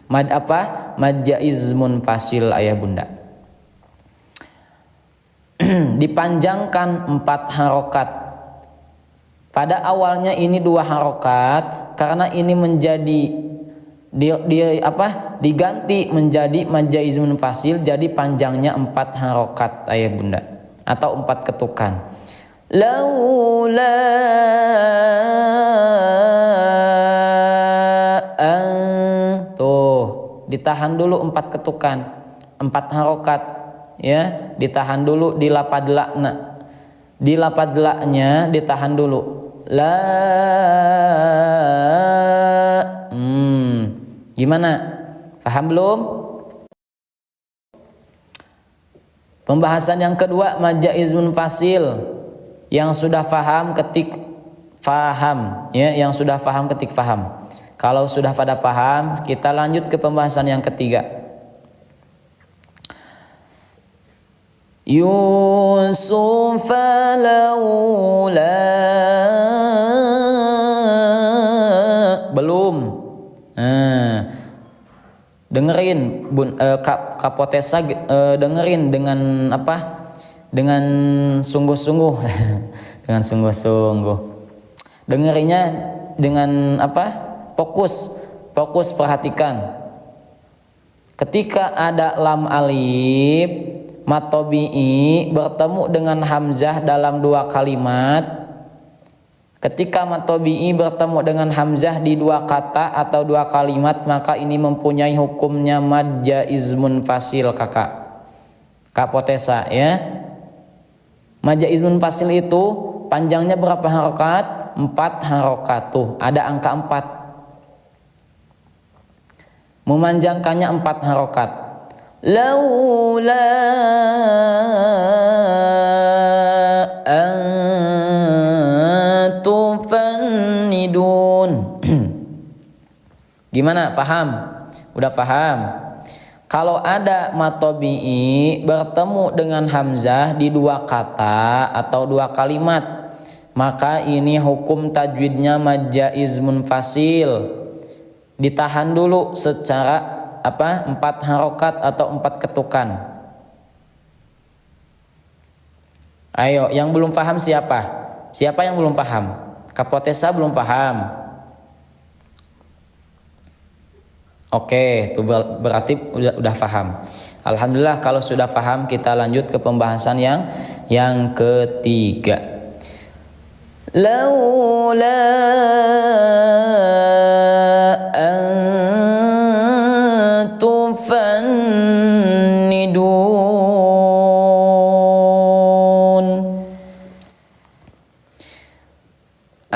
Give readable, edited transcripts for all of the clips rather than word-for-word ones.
Mad apa? Mad jaiz munfasil ayah bunda. Dipanjangkan 4 harokat. Pada awalnya ini 2 harokat karena ini menjadi diganti menjadi mad jaiz munfasil, jadi panjangnya 4 harokat ayah bunda atau 4 ketukan. Laula tuh ditahan dulu 4 ketukan, 4 harokat ya, ditahan dulu di lapad lakna, di lapad laknya ditahan dulu la. Gimana? Paham belum? Pembahasan yang kedua mad jaiz munfasil. Yang sudah paham ketik paham ya, yang sudah paham ketik paham. Kalau sudah pada paham, kita lanjut ke pembahasan yang ketiga. Yusuf laula belum. Dengerin Kapotesa, dengerin dengan apa? Dengan sungguh-sungguh. Dengan sungguh-sungguh. Dengerinnya dengan apa? Fokus perhatikan. Ketika ada lam alif mad tabi'i bertemu dengan hamzah dalam 2 kalimat. Ketika mad tabi'i bertemu dengan hamzah di 2 kata atau 2 kalimat, maka ini mempunyai hukumnya mad jaiz munfasil Kak Potesa ya. Mad jaiz munfasil itu panjangnya berapa harokat? 4 harokat. Tuh ada angka 4. Memanjangkannya 4 harokat. Laula antufannidun. Gimana? Paham? Udah paham? Kalau ada mad tabi'i bertemu dengan hamzah di 2 kata atau 2 kalimat, maka ini hukum tajwidnya mad jaiz munfasil. Ditahan dulu secara 4 harokat atau 4 ketukan. Ayo, yang belum paham siapa? Siapa yang belum paham? Kapotesa belum paham. Oke, itu berarti udah paham. Alhamdulillah kalau sudah paham, kita lanjut ke pembahasan yang ketiga. Laula antufannidun.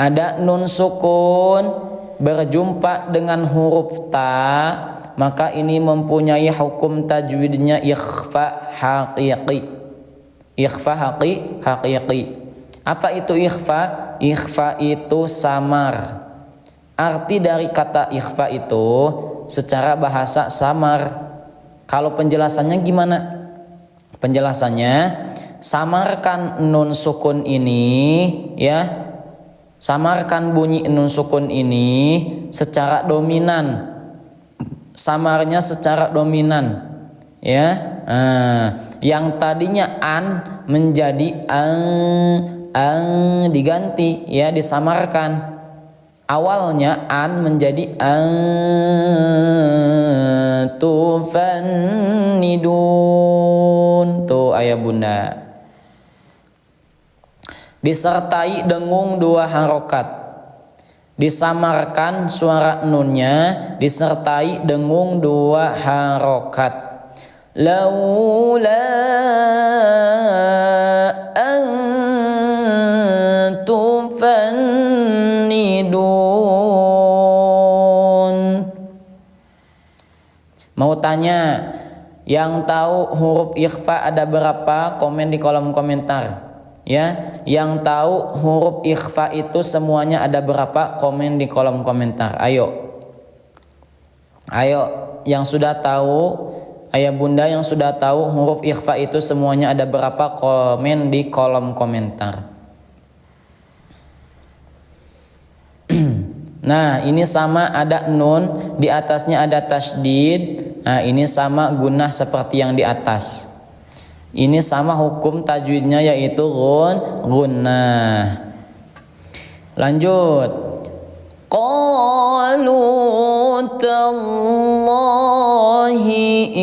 Ada nun sukun berjumpa dengan huruf ta, maka ini mempunyai hukum tajwidnya ikhfa haqiqi. Ikhfa haqiqi. Apa itu ikhfa? Ikhfa itu samar. Arti dari kata ikhfa itu secara bahasa samar. Kalau penjelasannya gimana? Penjelasannya, samarkan nun sukun ini ya. Samarkan bunyi nun sukun ini secara dominan. Samarnya secara dominan ya. Yang tadinya an menjadi diganti ya, disamarkan. Awalnya an menjadi antufannidun. Tuh ayah bunda. Disertai dengung 2 harokat. Disamarkan suara nunnya disertai dengung 2 harokat. Laula antufannidun. Mau tanya, yang tahu huruf ikhfa ada berapa? Komen di kolom komentar. Ya, yang tahu huruf ikhfa itu semuanya ada berapa? Komen di kolom komentar. Ayo, yang sudah tahu, ayah bunda yang sudah tahu huruf ikhfa itu semuanya ada berapa? Komen di kolom komentar. Nah, ini sama ada nun, di atasnya ada tasydid. Nah, ini sama gunnah seperti yang di atas. Ini sama hukum tajwidnya yaitu gunnah. Lanjut. Qalu tallahi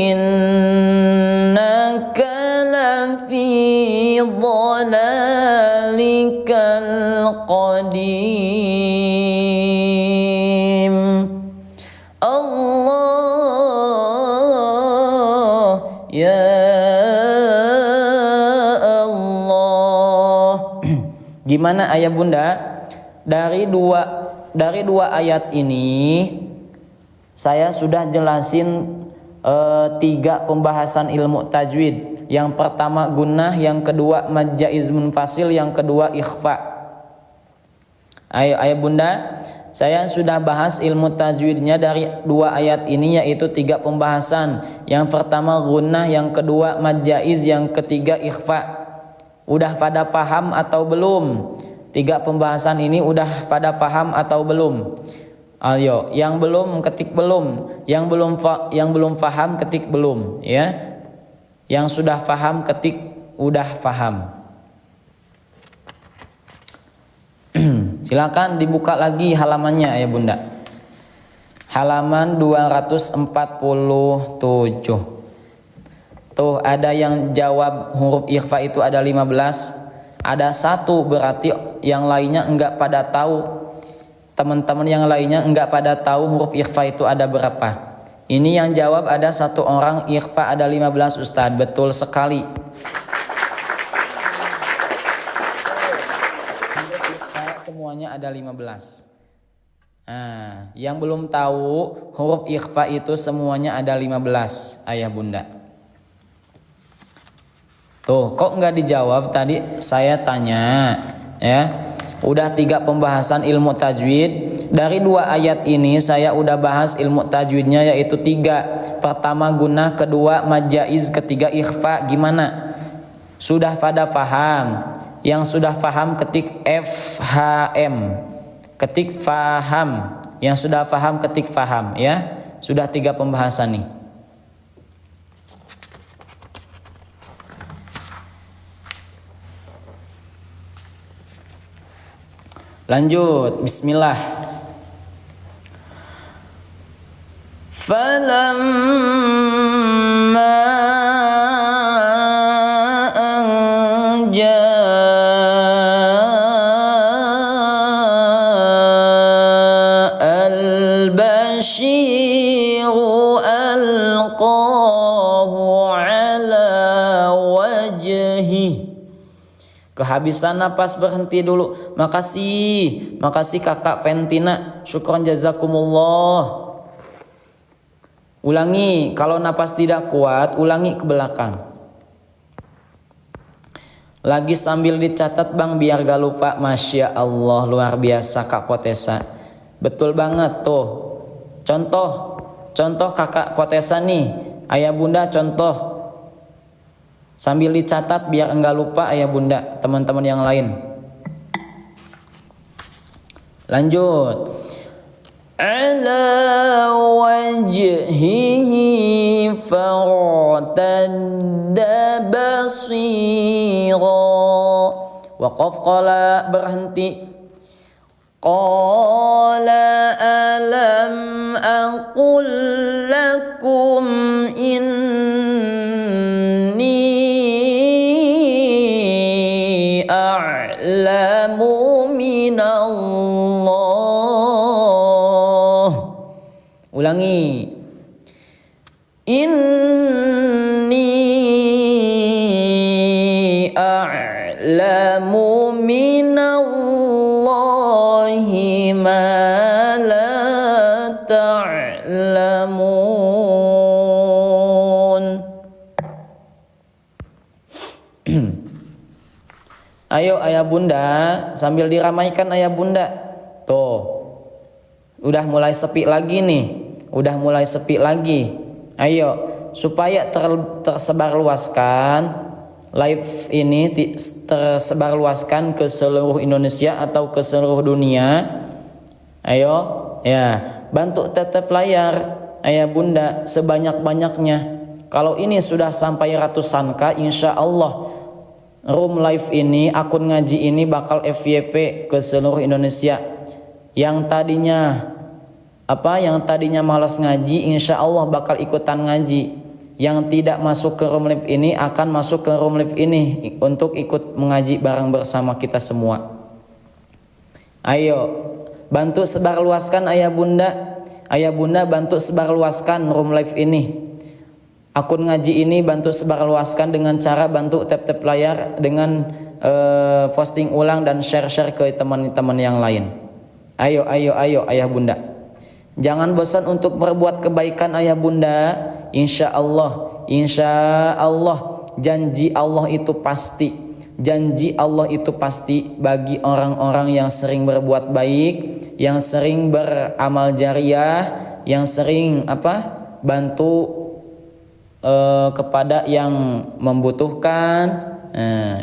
innaka lafi dhalalikal qadim. Allah ya Allah. Gimana ayah bunda? Dari dua ayat ini saya sudah jelasin 3 pembahasan ilmu tajwid. Yang pertama gunnah, yang kedua mad jaiz munfasil, yang kedua ikhfa. Ayo ayah bunda, saya sudah bahas ilmu tajwidnya dari 2 ayat ini yaitu 3 pembahasan. Yang pertama gunnah, yang kedua mad jaiz, yang ketiga ikhfa. Udah pada paham atau belum? 3 pembahasan ini udah pada paham atau belum? Ayo, yang belum ketik belum, yang belum paham ketik belum, ya. Yang sudah paham ketik udah paham. Silakan dibuka lagi halamannya ya bunda. Halaman 247. Tuh ada yang jawab huruf ikhfa itu ada 15. Ada 1 berarti yang lainnya enggak pada tahu. Teman-teman yang lainnya enggak pada tahu huruf ikhfa itu ada berapa. Ini yang jawab ada 1 orang, ikhfa ada 15 Ustadz. Betul sekali. Semuanya ada 15. Nah, yang belum tahu huruf ikhfa itu semuanya ada 15 ayah bunda. Tuh, kok nggak dijawab tadi saya tanya, ya. Udah 3 pembahasan ilmu tajwid. Dari 2 ayat ini saya udah bahas ilmu tajwidnya yaitu 3. Pertama gunnah, kedua mad jaiz, ketiga ikhfa. Gimana? Sudah pada paham? Yang sudah paham ketik FHM. Ketik faham. Yang sudah paham ketik faham, ya. Sudah 3 pembahasan nih. Lanjut, bismillah. Falamma an ja'al basyiru alqahu ala wajhi. Kehabisan napas, berhenti dulu. Makasih kakak Ventina, syukron jazakumullah. Ulangi, kalau napas tidak kuat ulangi ke belakang. Lagi sambil dicatat bang biar gak lupa. Masya Allah, luar biasa Kak Potesa. Betul banget tuh. Contoh kakak Potesa nih. Ayah bunda contoh. Sambil dicatat biar enggak lupa ayah bunda, teman-teman yang lain. Lanjut. Ala wajhihi fartadda basira. Waqaf qala, berhenti. Qala alam aqul lakum inni a'lamu minallah. Ulangi. Inni a'lamu minallahi ma la ta'lamun. Ayo ayah bunda, sambil diramaikan ayah bunda. Tuh, udah mulai sepi lagi nih. Udah mulai sepi lagi. Ayo, supaya tersebar luaskan live ini, tersebar luaskan ke seluruh Indonesia atau ke seluruh dunia. Ayo, ya, bantu tetep layar ayah bunda sebanyak-banyaknya. Kalau ini sudah sampai ratusan K, insya Allah room live ini, akun ngaji ini bakal FYP ke seluruh Indonesia. Yang tadinya malas ngaji, insya Allah bakal ikutan ngaji. Yang tidak masuk ke room live ini akan masuk ke room live ini untuk ikut mengaji bareng bersama kita semua. Ayo, bantu sebarluaskan ayah bunda bantu sebarluaskan room live ini. Akun ngaji ini bantu sebarluaskan dengan cara bantu tap-tap layar dengan posting ulang dan share-share ke teman-teman yang lain. Ayo ayah bunda. Jangan bosan untuk berbuat kebaikan ayah bunda. Insya Allah janji Allah itu pasti. Janji Allah itu pasti bagi orang-orang yang sering berbuat baik, yang sering beramal jariah, yang sering bantu kepada yang membutuhkan,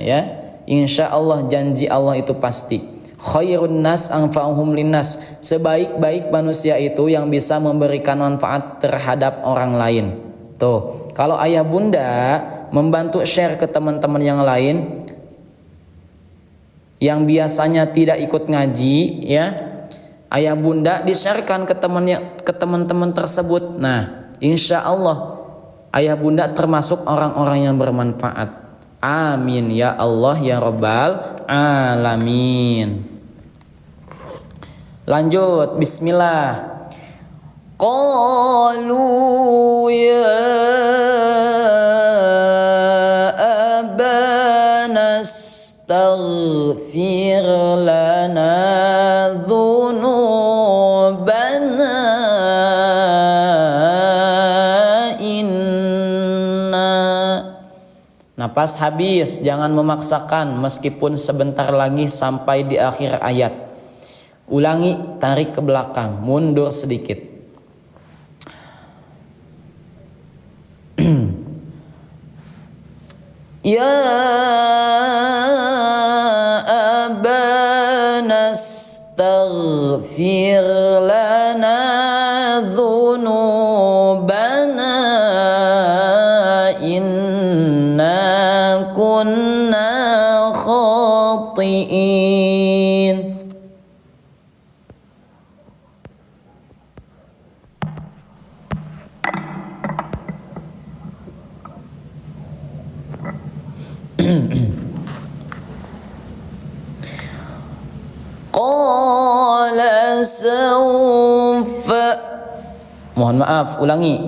ya. Insya Allah janji Allah itu pasti. Khairun nas anfa'uhum linnas, sebaik-baik manusia itu yang bisa memberikan manfaat terhadap orang lain. Tuh, kalau ayah bunda membantu share ke teman-teman yang lain yang biasanya tidak ikut ngaji, ya, ayah bunda di-sharekan ke teman-teman tersebut. Nah, insya Allah ayah bunda termasuk orang-orang yang bermanfaat. Amin ya Allah ya Rabbal alamin. Lanjut, bismillah. Qalu ya abana astaghfir lana dhunubana Napas habis, jangan memaksakan meskipun sebentar lagi sampai di akhir ayat. Ulangi, tarik ke belakang, mundur sedikit. Ya abana astaghfir lana dhunubana inna kunna khati'in. Qala sawfa, mohon maaf, ulangi.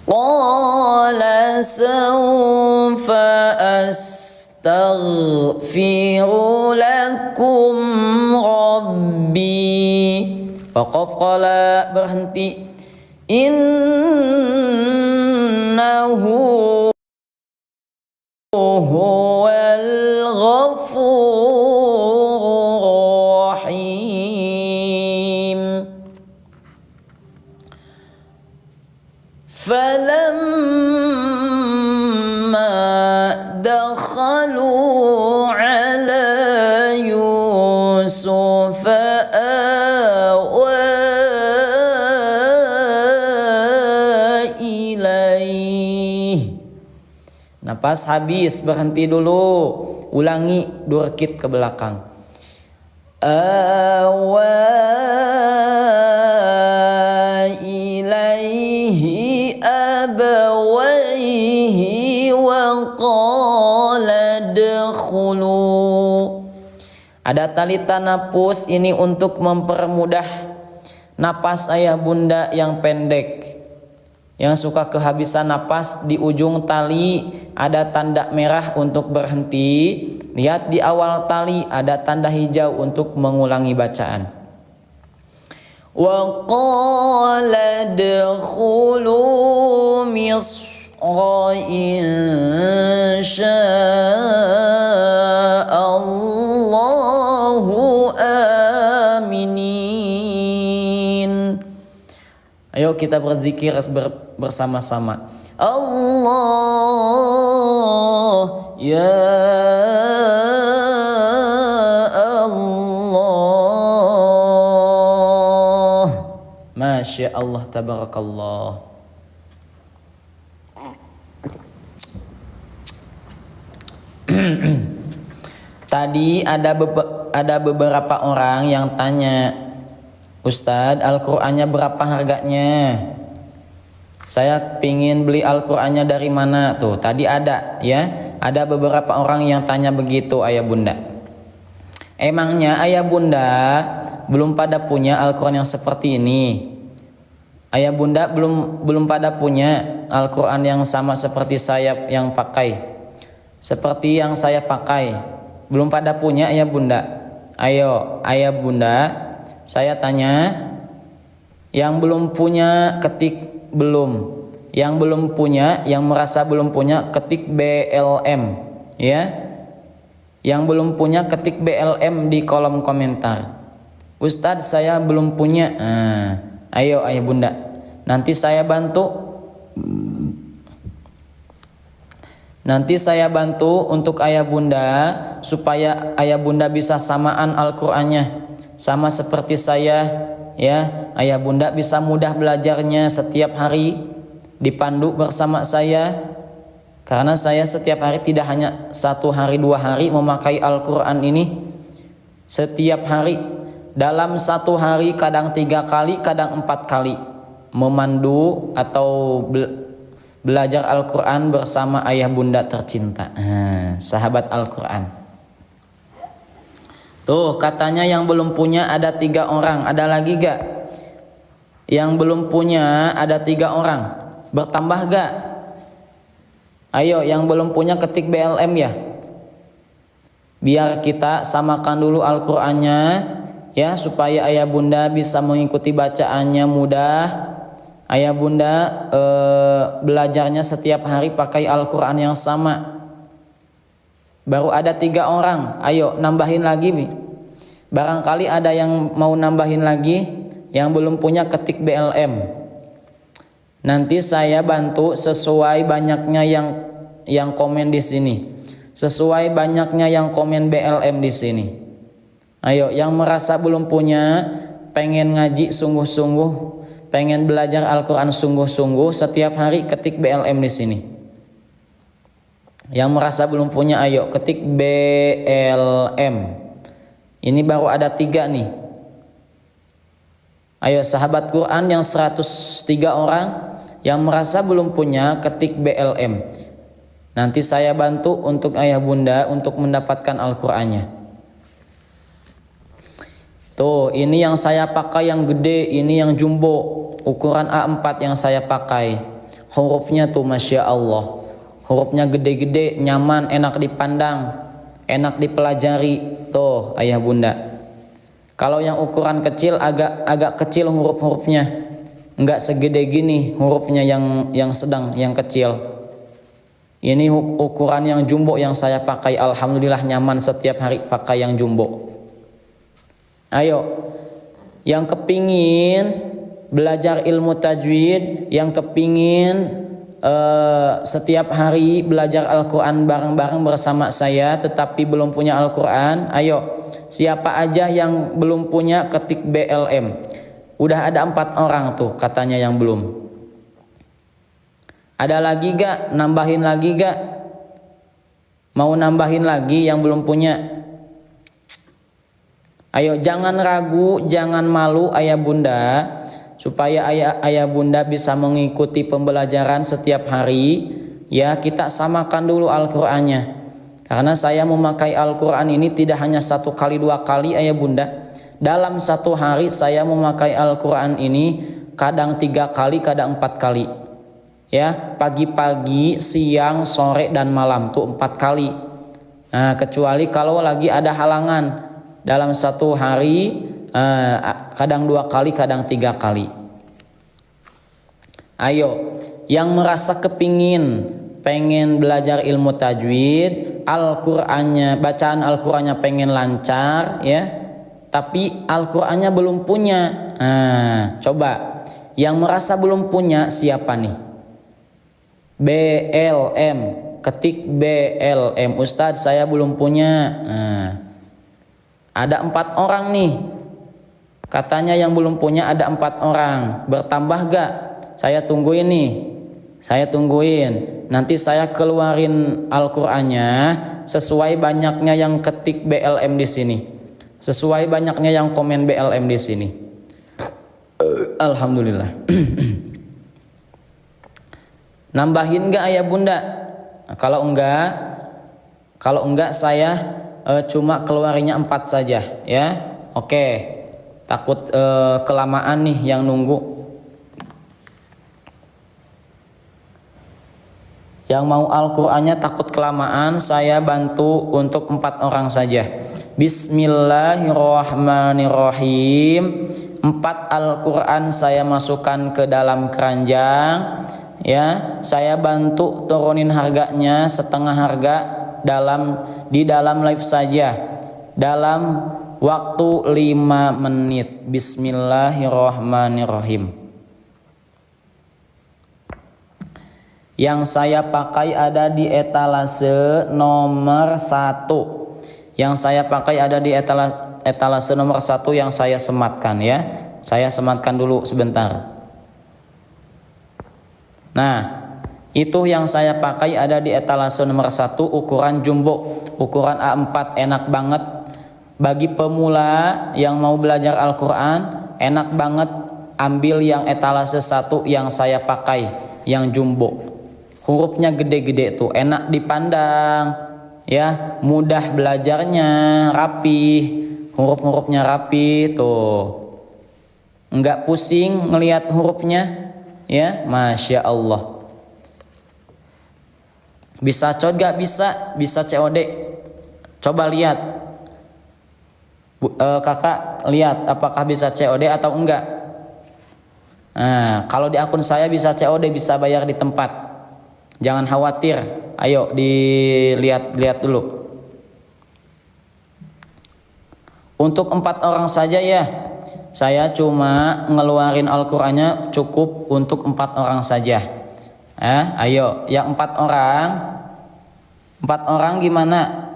Qala sawfa astaghfiru lakum rabbi. Waqaf, qala berhenti. Innahu huwal ghafurur rahim. Falamma dakhalu ala Yusuf awa ilaih. Napas habis, berhenti dulu. Ulangi, durkit ke belakang. Awa ilaihi abawaihi wa qala dakhulu. Ada tali tanapus ini untuk mempermudah napas ayah bunda yang pendek. Yang suka kehabisan napas, di ujung tali ada tanda merah untuk berhenti. Lihat di awal tali ada tanda hijau untuk mengulangi bacaan. Wa qala dkhulu misra insya'allahu aminin. Ayo kita berzikir bersama-sama. Allah ya Allah. Masya Allah, tabarakallah. Tadi ada beberapa orang yang tanya, Ustadz, Al-Qur'annya berapa harganya? Saya pingin beli Al-Qur'annya dari mana? Tuh, tadi ada ya. Ada beberapa orang yang tanya begitu, ayah bunda. Emangnya ayah bunda belum pada punya Al-Qur'an yang seperti ini? Ayah bunda belum pada punya Al-Qur'an yang sama seperti saya yang pakai. Seperti yang saya pakai. Belum pada punya ayah bunda. Ayo ayah bunda, saya tanya, yang belum punya ketik belum, yang belum punya, yang merasa belum punya ketik BLM ya, yang belum punya ketik BLM di kolom komentar. Ustadz, saya belum punya. Ayo ayah bunda, nanti saya bantu untuk ayah bunda supaya ayah bunda bisa samaan Al-Qur'annya sama seperti saya ya. Ayah bunda bisa mudah belajarnya setiap hari, dipandu bersama saya, karena saya setiap hari tidak hanya 1 hari 2 hari memakai Al-Qur'an ini. Setiap hari, dalam 1 hari kadang 3 kali, kadang 4 kali memandu atau belajar Al-Qur'an bersama ayah bunda tercinta, sahabat Al-Qur'an. Tuh, katanya yang belum punya ada 3 orang. Ada lagi gak? Yang belum punya ada 3 orang. Bertambah gak? Ayo, yang belum punya ketik BLM ya. Biar kita samakan dulu Al-Qur'annya ya, supaya ayah bunda bisa mengikuti bacaannya mudah. Ayah bunda belajarnya setiap hari pakai Al-Qur'an yang sama. Baru ada 3 orang. Ayo nambahin lagi nih. Barangkali ada yang mau nambahin lagi yang belum punya ketik BLM. Nanti saya bantu sesuai banyaknya yang komen di sini. Sesuai banyaknya yang komen BLM di sini. Ayo, yang merasa belum punya, pengen ngaji sungguh-sungguh, pengen belajar Al-Qur'an sungguh-sungguh, setiap hari ketik BLM di sini. Yang merasa belum punya, ayo ketik BLM. Ini baru ada 3 nih. Ayo sahabat Quran yang 103 orang yang merasa belum punya, ketik BLM. Nanti saya bantu untuk ayah bunda untuk mendapatkan Al-Qur'annya. Tuh, ini yang saya pakai yang gede, ini yang jumbo, ukuran A4 yang saya pakai. Hurufnya tuh Masya Allah. Hurufnya gede-gede, nyaman, enak dipandang, enak dipelajari. Tuh ayah bunda. Kalau yang ukuran kecil agak kecil huruf-hurufnya, enggak segede gini hurufnya yang sedang, yang kecil. Ini ukuran yang jumbo yang saya pakai. Alhamdulillah nyaman setiap hari pakai yang jumbo. Ayo, yang kepingin belajar ilmu tajwid, yang kepingin setiap hari belajar Al-Qur'an bareng-bareng bersama saya tetapi belum punya Al-Qur'an, ayo siapa aja yang belum punya ketik BLM. Udah ada 4 orang tuh katanya yang belum. Ada lagi gak? Nambahin lagi gak? Mau nambahin lagi yang belum punya? Ayo, jangan ragu, jangan malu ayah bunda, supaya ayah bunda bisa mengikuti pembelajaran setiap hari. Ya, kita samakan dulu Al-Qur'annya. Karena saya memakai Al-Qur'an ini tidak hanya 1 kali 2 kali ayah bunda. Dalam 1 hari saya memakai Al-Qur'an ini kadang 3 kali, kadang 4 kali. Ya, pagi-pagi, siang, sore dan malam tuh 4 kali. Nah, kecuali kalau lagi ada halangan. Dalam 1 hari kadang 2 kali, kadang 3 kali. Ayo, yang merasa pengen belajar ilmu tajwid, Al-Qur'annya, bacaan Al-Qur'annya pengen lancar ya, tapi Al-Qur'annya belum punya. Coba yang merasa belum punya siapa nih? BLM, ketik BLM. Ustadz, saya belum punya. Ada 4 orang nih. Katanya yang belum punya ada 4 orang. Bertambah gak? Saya tungguin nih. Saya tungguin. Nanti saya keluarin Al-Qur'annya sesuai banyaknya yang ketik BLM di sini. Sesuai banyaknya yang komen BLM di sini. Alhamdulillah. Nambahin gak ayah bunda? Nah, kalau enggak saya cuma keluarinya 4 saja ya. Oke. Takut kelamaan nih yang nunggu. Yang mau Al-Qur'annya takut kelamaan, saya bantu untuk 4 orang saja. Bismillahirrahmanirrahim. 4 Al-Qur'an saya masukkan ke dalam keranjang. Ya, saya bantu turunin harganya setengah harga di dalam live saja. Dalam waktu 5 menit. Bismillahirrahmanirrahim. Yang saya pakai ada di etalase nomor 1. Yang saya pakai ada di etalase nomor 1 yang saya sematkan ya. Saya sematkan dulu sebentar. Nah, itu yang saya pakai ada di etalase nomor 1 ukuran jumbo, ukuran A4, enak banget. Bagi pemula yang mau belajar Al-Quran, enak banget ambil yang etalase 1 yang saya pakai, yang jumbo. Hurufnya gede-gede tuh, enak dipandang, ya, mudah belajarnya, rapi, huruf-hurufnya rapi tuh, nggak pusing ngelihat hurufnya, ya, masya Allah. Bisa COD gak? Bisa COD. Coba lihat. Kakak lihat apakah bisa COD atau enggak. Nah, kalau di akun saya bisa COD, bisa bayar di tempat. Jangan khawatir. Ayo dilihat dulu. Untuk 4 orang saja ya. Saya cuma ngeluarin Al-Qur'annya cukup untuk 4 orang saja. Ayo, yang 4 orang. 4 orang gimana?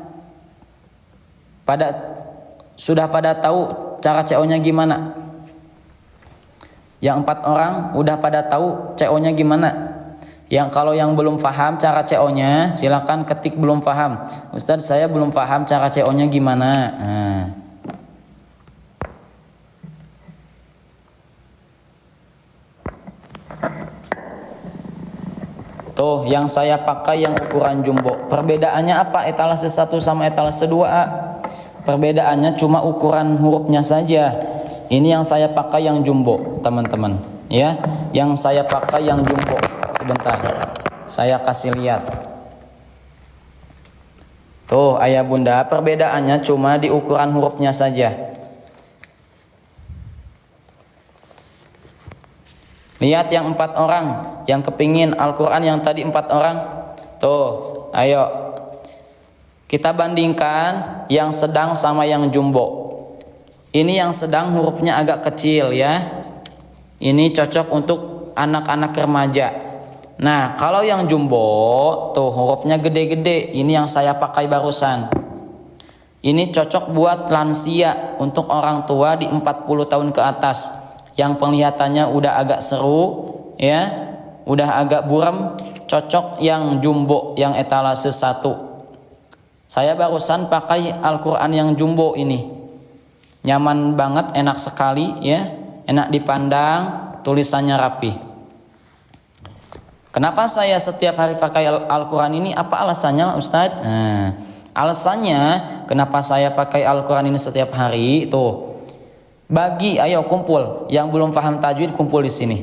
Sudah pada tahu cara CO-nya gimana? Yang 4 orang udah pada tahu CO-nya gimana? Kalau yang belum paham cara CO-nya, silakan ketik belum paham. Ustadz, saya belum paham cara CO-nya gimana? Nah. Tuh, yang saya pakai yang ukuran jumbo. Perbedaannya apa etalase 1 sama etalase 2A? Perbedaannya cuma ukuran hurufnya saja. Ini yang saya pakai yang jumbo, teman-teman. Ya, yang saya pakai yang jumbo. Sebentar, saya kasih lihat. Tuh, ayah bunda, perbedaannya cuma di ukuran hurufnya saja. Lihat yang 4 orang, yang kepingin Al-Quran yang tadi 4 orang. Tuh, ayo. Kita bandingkan yang sedang sama yang jumbo. Ini yang sedang hurufnya agak kecil ya. Ini cocok untuk anak-anak remaja. Nah, kalau yang jumbo tuh hurufnya gede-gede. Ini yang saya pakai barusan. Ini cocok buat lansia, untuk orang tua di 40 tahun ke atas yang penglihatannya udah agak seru ya, udah agak buram, cocok yang jumbo, yang etalase 1. Saya barusan pakai Al-Quran yang jumbo ini. Nyaman banget, enak sekali ya. Enak dipandang, tulisannya rapi. Kenapa saya setiap hari pakai Al-Quran ini? Apa alasannya Ustadz? Nah, alasannya kenapa saya pakai Al-Quran ini setiap hari? Tuh, ayo kumpul. Yang belum paham tajwid kumpul di sini.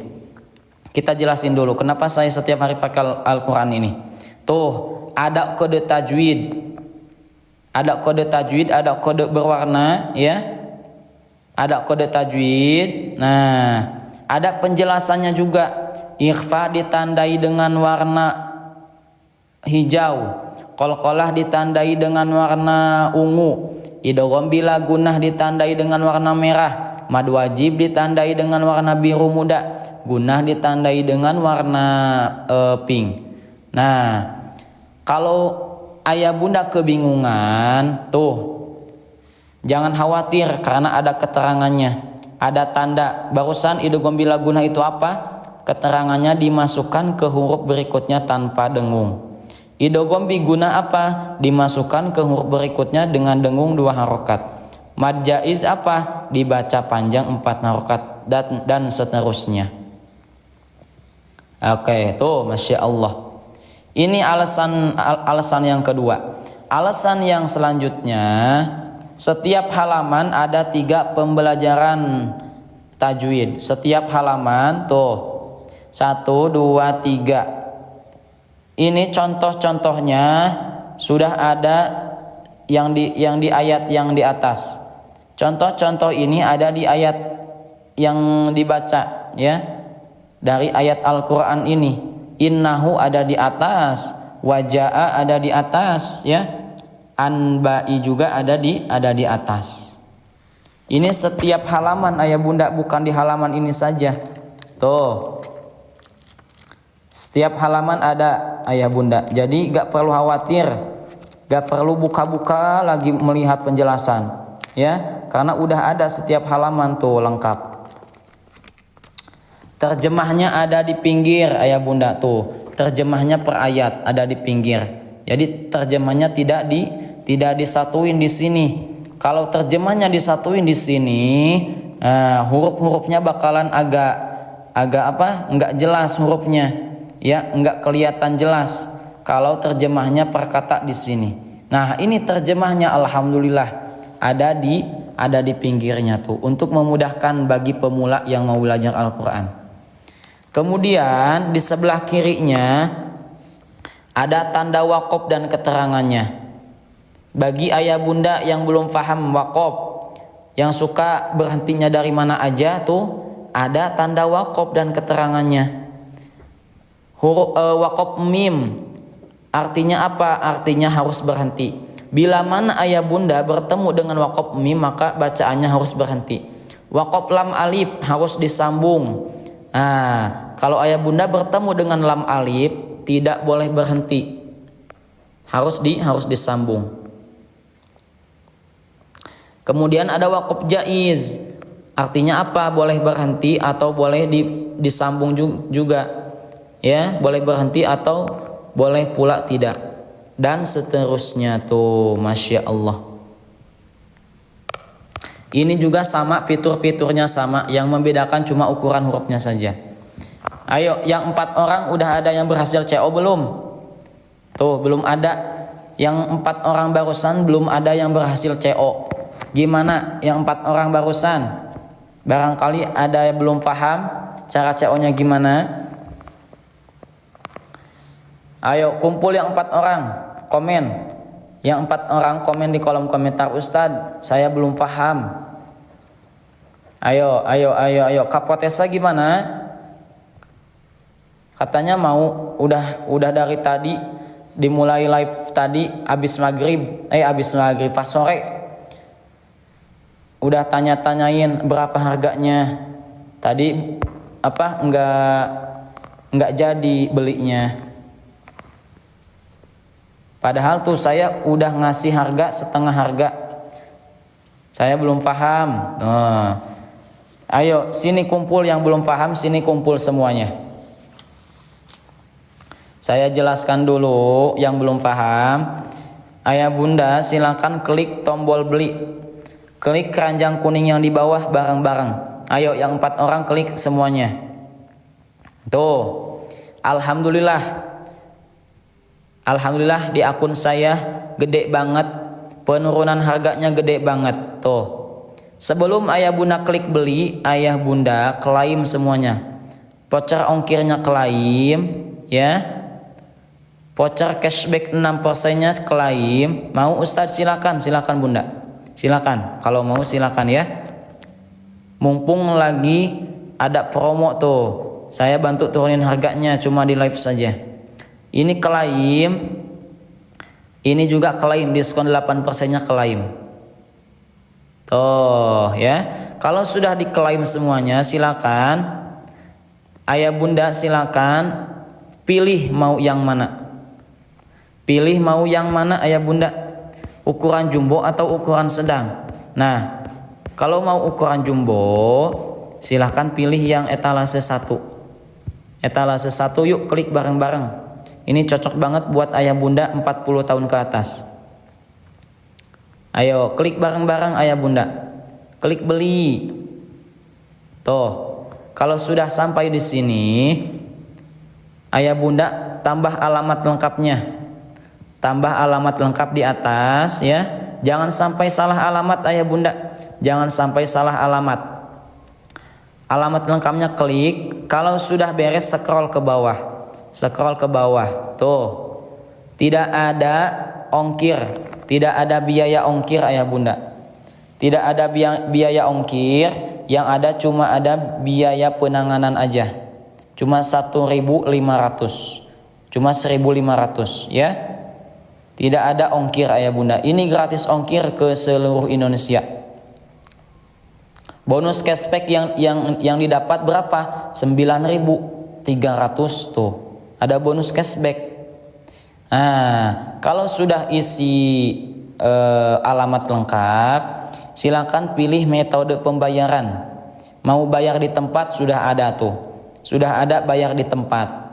Kita jelasin dulu kenapa saya setiap hari pakai Al-Quran ini. Tuh, ada kode tajwid. Ada kode tajwid, ada kode berwarna ya. Ada kode tajwid. Nah, ada penjelasannya juga. Ikhfa ditandai dengan warna hijau, qalqalah ditandai dengan warna ungu, idgham bila gunnah ditandai dengan warna merah, mad wajib ditandai dengan warna biru muda, gunnah ditandai dengan warna pink. Nah, kalau ayah bunda kebingungan, tuh jangan khawatir karena ada keterangannya. Ada tanda. Barusan idgham bila gunah itu apa? Keterangannya dimasukkan ke huruf berikutnya tanpa dengung. Idgham bi gunah apa? Dimasukkan ke huruf berikutnya dengan dengung 2 harokat. Mad jaiz apa? Dibaca panjang 4 harokat dan seterusnya. Oke, tuh Masya Allah. Ini alasan yang kedua. Alasan yang selanjutnya, setiap halaman ada 3 pembelajaran tajwid. Setiap halaman tuh 1, 2, 3. Ini contoh-contohnya sudah ada yang di ayat yang di atas. Contoh-contoh ini ada di ayat yang dibaca ya. Dari ayat Al-Qur'an ini. Innahu ada di atas, wajaa ada di atas ya. Anba'i juga ada di atas. Ini setiap halaman ayah bunda, bukan di halaman ini saja. Tuh. Setiap halaman ada ayah bunda. Jadi gak perlu khawatir, gak perlu buka-buka lagi melihat penjelasan ya, karena udah ada setiap halaman tuh lengkap. Terjemahnya ada di pinggir ayah bunda tuh. Terjemahnya per ayat ada di pinggir. Jadi terjemahnya tidak disatuin di sini. Kalau terjemahnya disatuin di sini, huruf-hurufnya bakalan agak enggak jelas hurufnya. Ya, enggak kelihatan jelas kalau terjemahnya per kata di sini. Nah, ini terjemahnya alhamdulillah ada di pinggirnya tuh untuk memudahkan bagi pemula yang mau belajar Al-Qur'an. Kemudian di sebelah kirinya ada tanda waqaf dan keterangannya. Bagi ayah bunda yang belum paham waqaf, yang suka berhentinya dari mana aja tuh ada tanda waqaf dan keterangannya. Huruf waqaf mim artinya apa? Artinya harus berhenti. Bila mana ayah bunda bertemu dengan waqaf mim maka bacaannya harus berhenti. Waqaf lam alif harus disambung. Nah, kalau ayah bunda bertemu dengan lam alif tidak boleh berhenti. Harus disambung. Kemudian ada waqaf jaiz. Artinya apa? Boleh berhenti atau boleh disambung juga. Ya, boleh berhenti atau boleh pula tidak. Dan seterusnya tuh, Masya Allah. Ini juga sama, fitur-fiturnya sama, yang membedakan cuma ukuran hurufnya saja. Ayo, yang 4 orang udah ada yang berhasil CO belum? Tuh, belum ada. Yang 4 orang barusan belum ada yang berhasil CO. Gimana yang 4 orang barusan? Barangkali ada yang belum paham cara CO-nya gimana? Ayo, kumpul yang 4 orang, komen. Yang 4 orang komen di kolom komentar, Ustadz, saya belum paham. Ayo. Kapotesa gimana? Katanya mau udah dari tadi dimulai live tadi habis maghrib pas sore. Udah tanya-tanyain berapa harganya. Tadi enggak jadi belinya. Padahal tuh saya udah ngasih harga setengah harga. Saya belum paham. Ayo sini kumpul yang belum paham, sini kumpul semuanya. Saya jelaskan dulu yang belum paham. Ayah bunda silakan klik tombol beli. Klik keranjang kuning yang di bawah bareng-bareng. Ayo yang 4 orang klik semuanya. Tuh. Alhamdulillah di akun saya gede banget, penurunan harganya gede banget tuh. Sebelum ayah bunda klik beli, ayah bunda klaim semuanya. Voucher ongkirnya klaim ya. Voucher cashback 6%-nya klaim. Mau Ustadz silakan bunda. Silakan kalau mau silakan ya. Mumpung lagi ada promo tuh. Saya bantu turunin harganya cuma di live saja. Ini klaim, ini juga klaim, diskon 8%-nya klaim. Tuh ya, kalau sudah diklaim semuanya silakan, ayah bunda silakan pilih mau yang mana. Pilih mau yang mana ayah bunda, ukuran jumbo atau ukuran sedang. Nah, Kalau mau ukuran jumbo, silahkan pilih yang etalase 1. Etalase 1 yuk, klik bareng-bareng. Ini cocok banget buat ayah bunda 40 tahun ke atas. Ayo klik bareng-bareng ayah bunda. Klik beli. Tuh, kalau sudah sampai di sini, ayah bunda tambah alamat lengkapnya. Tambah alamat lengkap di atas ya. Jangan sampai salah alamat ayah bunda. Jangan sampai salah alamat. Alamat lengkapnya klik. Kalau sudah beres scroll ke bawah. Scroll ke bawah. Tuh. Tidak ada ongkir, tidak ada biaya ongkir ayah bunda. Tidak ada biaya ongkir, yang ada cuma ada biaya penanganan aja. Cuma 1.500. Cuma 1.500 ya. Tidak ada ongkir ayah bunda. Ini gratis ongkir ke seluruh Indonesia. Bonus cashback yang didapat berapa? 9.300 tuh. Ada bonus cashback. Nah, kalau sudah isi alamat lengkap, silakan pilih metode pembayaran. Mau bayar di tempat sudah ada tuh. Sudah ada bayar di tempat.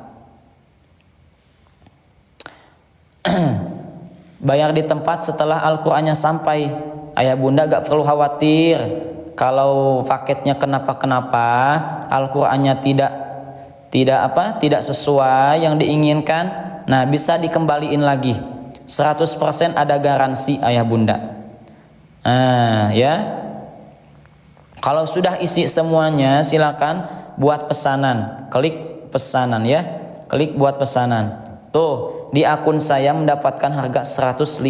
Bayar di tempat setelah Al-Qur'annya sampai. Ayah bunda gak perlu khawatir kalau paketnya kenapa-kenapa, Al-Qur'annya tidak sesuai yang diinginkan. Nah, bisa dikembaliin lagi. 100% ada garansi ayah bunda. Nah, ya. Kalau sudah isi semuanya, silakan buat pesanan. Klik pesanan ya. Klik buat pesanan. Tuh, di akun saya mendapatkan harga 157.000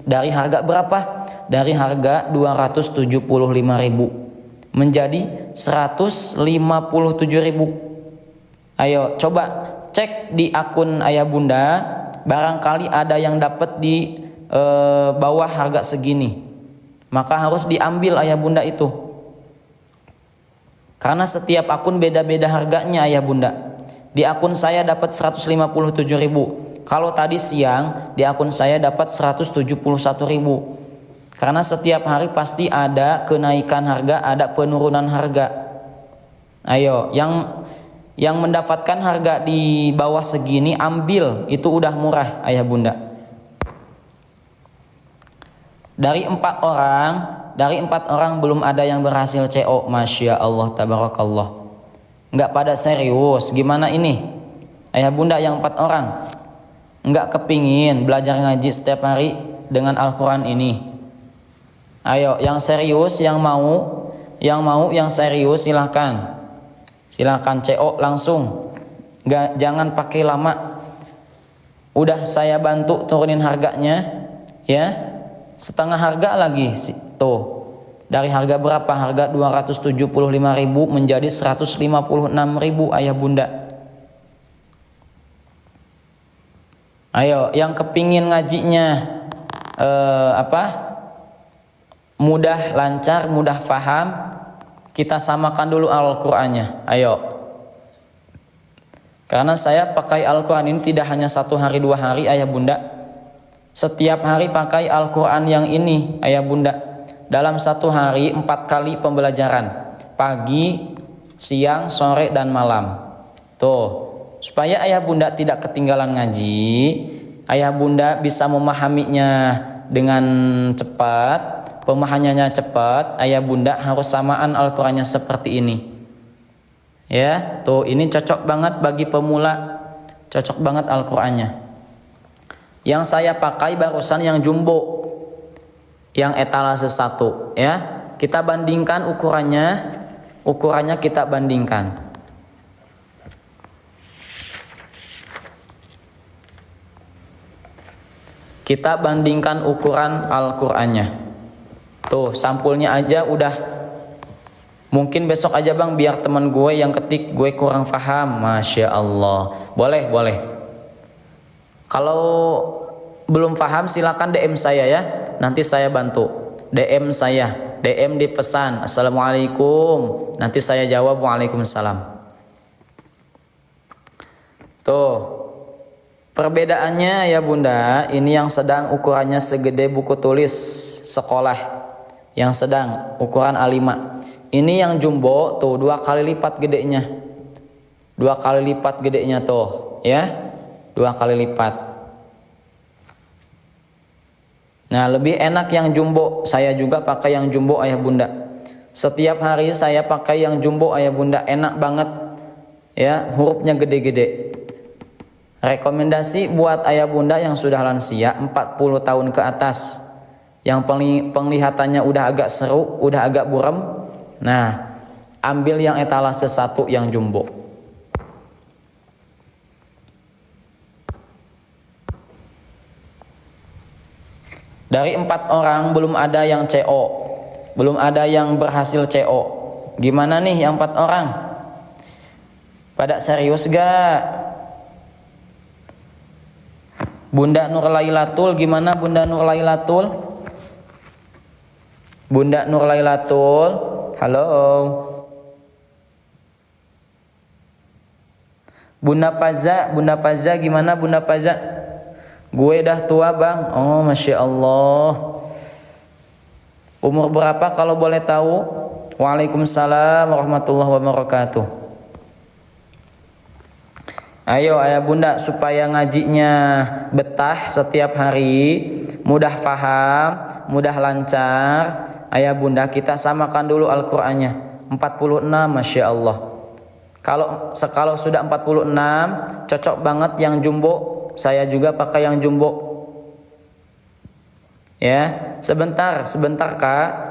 dari harga berapa? Dari harga 275.000 menjadi 157.000. Ayo coba cek di akun ayah bunda, barangkali ada yang dapat di bawah harga segini. Maka harus diambil ayah bunda itu. Karena setiap akun beda-beda harganya ayah bunda. Di akun saya dapat 157.000. Kalau tadi siang di akun saya dapat 171.000. Karena setiap hari pasti ada kenaikan harga, ada penurunan harga. Ayo, yang mendapatkan harga di bawah segini ambil, itu udah murah ayah bunda. Dari 4 orang belum ada yang berhasil CO. Masya Allah tabarakallah. Enggak pada serius. Gimana ini? Ayah bunda yang 4 orang enggak kepingin belajar ngaji setiap hari dengan Al-Quran ini. Ayo, yang serius, yang serius silahkan CO langsung. Jangan pakai lama. Udah saya bantu turunin harganya ya. Setengah harga lagi tuh. Dari harga berapa? Harga 275.000 menjadi 156.000 ayah bunda. Ayo, yang kepingin ngajinya mudah, lancar, mudah paham, kita samakan dulu Al-Qur'annya. Ayo. Karena saya pakai Al-Qur'an ini tidak hanya 1 hari 2 hari ayah bunda. Setiap hari pakai Al-Qur'an yang ini ayah bunda. Dalam 1 hari 4 kali pembelajaran. Pagi, siang, sore, dan malam. Tuh. Supaya ayah bunda tidak ketinggalan ngaji. Ayah bunda bisa memahaminya dengan cepat. Pemahamannya cepat. Ayah bunda harus samaan Al-Qur'annya seperti ini. Ya, tuh ini cocok banget bagi pemula. Cocok banget Al-Qur'annya. Yang saya pakai barusan yang jumbo. Yang etalase 1 ya. Kita bandingkan ukurannya kita bandingkan. Kita bandingkan ukuran Al-Qur'annya. Tuh, sampulnya aja udah. Mungkin besok aja bang, biar teman gue yang ketik, gue kurang paham. Masya Allah. Boleh. Kalau belum paham silakan DM saya ya. Nanti saya bantu. DM saya. DM di pesan. Assalamualaikum. Nanti saya jawab waalaikumsalam. Tuh. Perbedaannya ya bunda. Ini yang sedang ukurannya segede buku tulis sekolah. Yang sedang ukuran A5. Ini yang jumbo tuh 2 kali lipat gedenya. 2 kali lipat gedenya tuh, ya. 2 kali lipat. Nah, lebih enak yang jumbo. Saya juga pakai yang jumbo ayah bunda. Setiap hari saya pakai yang jumbo ayah bunda, enak banget. Ya, hurufnya gede-gede. Rekomendasi buat ayah bunda yang sudah lansia 40 tahun ke atas, yang penglihatannya udah agak seru, udah agak buram. Nah, ambil yang etalase 1 yang jumbo. Dari 4 orang belum ada yang CO, belum ada yang berhasil CO. Gimana nih yang 4 orang? Pada serius gak? Bunda Nurlailatul, gimana Bunda Nurlailatul? Bunda Nurlailatul, halo. Bunda Faza gimana Bunda Faza? Gue dah tua bang. Oh Masya Allah. Umur berapa kalau boleh tahu? Waalaikumsalam warahmatullahi wabarakatuh. Ayo ayah bunda supaya ngajinya betah setiap hari, mudah paham, mudah lancar. Ayah bunda kita samakan dulu Al-Qur'annya 46, Masya Allah. Kalau sudah 46 cocok banget yang jumbo. Saya juga pakai yang jumbo. Ya, sebentar Kak.